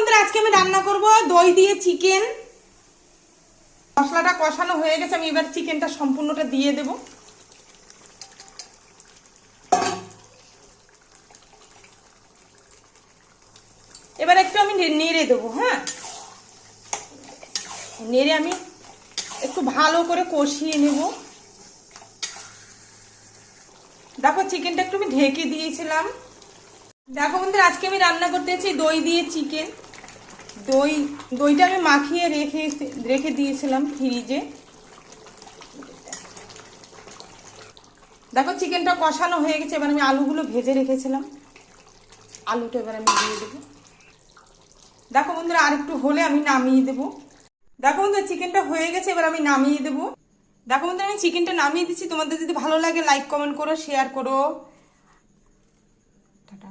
বন্ধুরা আজকে আমি রান্না করব দই দিয়ে চিকেন। মশলাটা কষানো হয়ে গেছে, আমি এবার চিকেনটা সম্পূর্ণটা দিয়ে দেব। এবার একটু আমি নেড়ে দেবো। হ্যাঁ, নেড়ে আমি একটু ভালো করে কষিয়ে নেব। দেখো চিকেনটা একটু আমি ঢেকে দিয়েছিলাম। দেখো বন্ধুরা আজকে আমি রান্না করতে যাচ্ছি দই দিয়ে চিকেন। দইটা আমি মাখিয়ে রেখে দিয়েছিলাম ফ্রিজে। দেখো চিকেনটা কষানো হয়ে গেছে, এবার আমি আলুগুলো ভেজে রেখেছিলাম, আলুটা এবার আমি দিয়ে দেবো। দেখো বন্ধুরা আর একটু হলে আমি নামিয়ে দেবো। দেখো বন্ধুরা চিকেনটা হয়ে গেছে, এবার আমি নামিয়ে দেবো। দেখো বন্ধুরা আমি চিকেনটা নামিয়ে দিচ্ছি। তোমাদের যদি ভালো লাগে লাইক কমেন্ট করো, শেয়ার করো। টাটা।